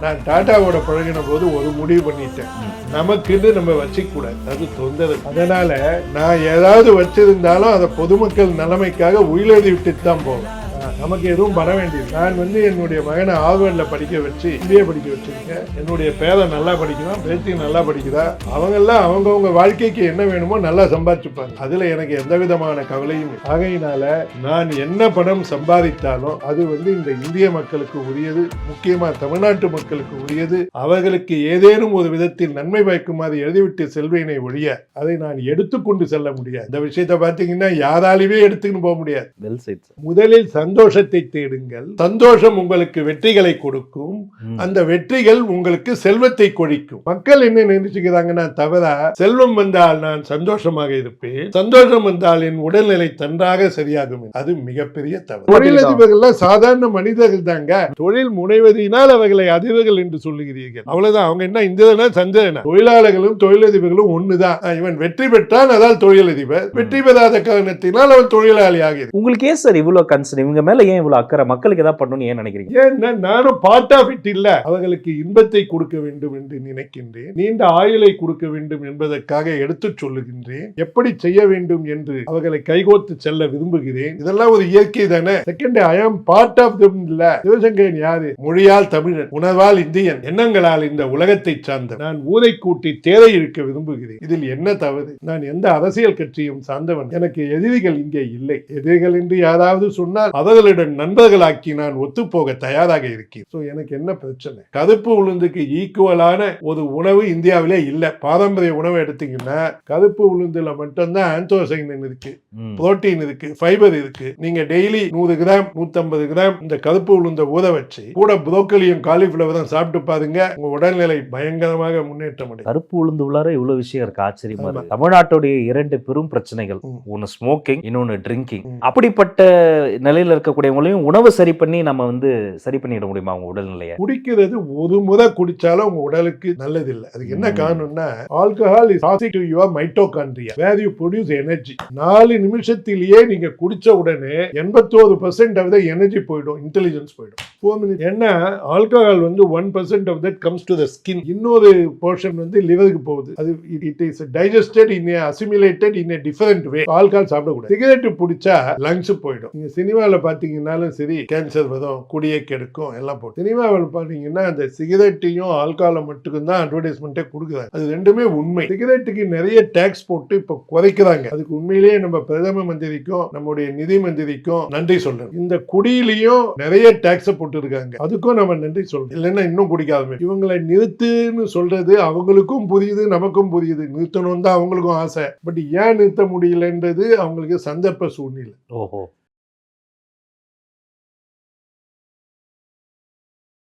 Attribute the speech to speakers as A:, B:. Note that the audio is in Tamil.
A: நான் டாட்டாவோட பழகின போது ஒரு முடிவு பண்ணிட்டேன், நமக்குன்னு நம்ம வச்சுக்க கூடாது, அது தொந்தரவு. அதனால நான் ஏதாவது வச்சிருந்தாலும் அதை பொதுமக்கள் நலமைக்காக உயிரெழுதி விட்டுட்டு தான் போவேன். நமக்கு எதுவும் வர வேண்டியது. நான் என்னுடைய மகனை ஆர்வர்ட்ல படிக்க வச்சு இந்திய படிக்க வச்சிருக்கேன். என்னுடைய பேரை நல்லா படிக்கிறான், பேத்தி நல்லா படிக்கிறா. அவங்கெல்லாம் அவங்கவுங்க வாழ்க்கைக்கு என்ன வேணுமோ நல்லா சம்பாதிச்சுப்பாங்க. அதுல எனக்கு எந்த விதமான கவலையும் இல்லை. ஆகையினால நான் என்ன பணம் சம்பாதித்தாலும் அது இந்த இந்திய மக்களுக்கு உரியது, முக்கியமா தமிழ்நாட்டு மக்களுக்கு உரியது. அவர்களுக்கு ஏதேனும் ஒரு விதத்தில் நன்மை பயக்குமாறு எழுதிவிட்டு செல்வேனை ஒழிய அதை நான் எடுத்துக்கொண்டு செல்ல முடியாது. இந்த விஷயத்தை பார்த்தீங்கன்னா யாராலுமே எடுத்துக்கிட்டு போக முடியாது. முதலில் சந்தோஷத்தை தேடுங்கள். சந்தோஷம் உங்களுக்கு வெற்றிகளை கொடுக்கும். அந்த வெற்றிகள் உங்களுக்கு செல்வத்தை கொழிக்கும். மக்கள் என்ன நினைச்சுக்கிறாங்கன்னா தவிர, செல்வம் வந்தால் நான் சந்தோஷமாக இருப்பேன், சந்தோஷம் வந்தால் என் உடல்நிலை தன்றாக சரியாகும். அது மிகப்பெரிய தவறு. தொழிலதிபர்கள் சாதாரண மனிதர்கள் தாங்க. தொழில் முனைவதினால் அவர்களை அதிபர்கள் என்று சொல்லுகிறீர்கள், அவ்வளவுதான். அவங்க என்ன இந்தியனா சந்தேனா? தொழிலாளர்களும் தொழிலதிபர்களும் ஒண்ணுதான். இவன் வெற்றி பெற்றான், அதால் தொழிலதிபர். வெற்றி பெறாத காரணத்தினால் அவன் தொழிலாளி ஆகிறது.
B: உங்களுக்கு ஏன் சார் இவ்வளவு கன்சர்ன்? இவங்க மேல ஏன் இவ்வளவு அக்கறை? மக்களுக்கு ஏதாவது பண்ணணும்னு ஏன் நினைக்கிறீங்க?
A: ஏன்னா நானும் பார்ட் ஆஃப் இட் இல்ல. அவர்களுக்கு இன்பத்தை கொடுக்க வேண்டும் என்று நினைக்கின்றேன். நீண்ட ஆயுளை கொடுக்க வேண்டும் என்பதற்காக எடுத்து சொல்லுகின்றேன். எப்படி செய்ய வேண்டும் என்று அவர்களை கைகோர்த்து செல்ல விரும்புகிறேன். இதெல்லாம் ஒரு இயற்கை தானே. செகண்ட், ஐ ஆம் பார்ட் ஆஃப் தம் இல்ல. சிவசங்கரன் யாரு? மொழியால் தமிழன், உணர்வால் இந்தியன், எண்ணங்களால் இந்த உலகத்தை சார்ந்த. நான் ஊரை கூட்டி தேரை இருக்க விரும்புகிறேன். இதில் என்ன தவறு? நான் எந்த அரசியல் கட்சியும் சார்ந்தவன். எனக்கு எதிரிகள் இங்கே இல்லை. எதிரிகள் என்று யாராவது சொன்னால் அவர்களுடன் நண்பர்களாக்கி நான் ஒத்துப்போக தயாராக இருக்கேன். சோ எனக்கு என்ன பிரச்சனை? கருப்பு உளுந்துக்கு ஈக்குவலான ஒரு உணவு இந்தியாவிலே இல்ல. பாரம்பரிய உணவு எடுத்தீங்கன்னா கருப்பு உளுந்துல மட்டும்தான் ஆந்தோசைனின் இருக்கு, புரோட்டீன் இருக்கு, ஃபைபர் இருக்கு. நீங்க டெய்லி 100 கிராம் 150 கிராம் இந்த கருப்பு உளுந்த ஊற வச்சு கூட புரோக்கலியும் காலிஃபிளவரும் சாப்பிட்டு பாருங்க, உங்க உடல்நிலை பயங்கரமாக முன்னேற்றம் அடையும்.
B: கருப்பு உளுந்து உள்ளார இவ்வளவு விஷயம் இருக்கு. ஆச்சரியமா இருக்கு. தமிழ்நாட்டுடைய 2 பெரும் பிரச்சனைகள், ஒன்னு ஸ்மோக்கிங், இன்னொன்னு ட்ரிங்கிங். அப்படிப்பட்ட நிலையில இருக்கக்கூடியவங்களையும் உணவு சரி பண்ணி நம்ம சரி பண்ணிட முடியுமா அவங்க உடல்நிலையை?
A: குடிக்கிறது ஒரு முறை குடிச்சாலும் உங்க உடலுக்கு நல்லது இல்லை. அதுக்கு என்ன காரணம்னா, alcohol is toxic to your mitochondria where you produce energy. 4 நிமிஷத்திலேயே நீங்க குடிச்ச உடனே 81% ஆஃப் த எனர்ஜி போயிடும், இன்டெலிஜென்ஸ் போயிடும். 4 மினிட்ஸ். என்ன alcohol 1% of that comes to the skin. இன்னொரு போர்ஷன் லிவருக்கு போகுது. அது it is digested in a assimilated in a different way. Alcohol சாப்பிடக்கூடாது. சிகரெட் பிடிச்சா லங்ஸ் போயிடும். நீங்க சினிமாவில் பார்த்தீங்கன்னாலும் சரி, கேன்சர் வரும், குடியை கெடுக்கும், எல்லாம் போட்டு. சினிமாவில் பார்த்தீங்கன்னா அந்த சிகரெட்டையும் ஆல்கஹாலை மட்டும் தான் அட்வர்டைஸ்மெண்ட்டே கொடுக்குறாங்க. அது ரெண்டுமே உண்மை. சிகரெட்டுக்கு நிறைய டாக்ஸ் போட்டு இப்ப குறைக்கிறாங்க. அதுக்கு உண்மையிலேயே நம்ம பிரதம மந்திரிக்கும் நம்முடைய நிதி மந்திரிக்கும் நன்றி சொல்லணும். இந்த குடியிலையும் நிறைய டாக்ஸ் போட்டு இருக்காங்க, அதுக்கும் நம்ம நன்றி சொல்லணும். இல்லைன்னா இன்னும் குடிக்காத. இவங்களை நிறுத்துன்னு சொல்றது அவங்களுக்கும் புரியுது, நமக்கும் புரியுது. நிறுத்தணும் தான் அவங்களுக்கும் ஆசை. பட் ஏன் நிறுத்த முடியலன்றது அவங்களுக்கு சந்தர்ப்ப சூழ்நிலை.
B: ஓஹோ.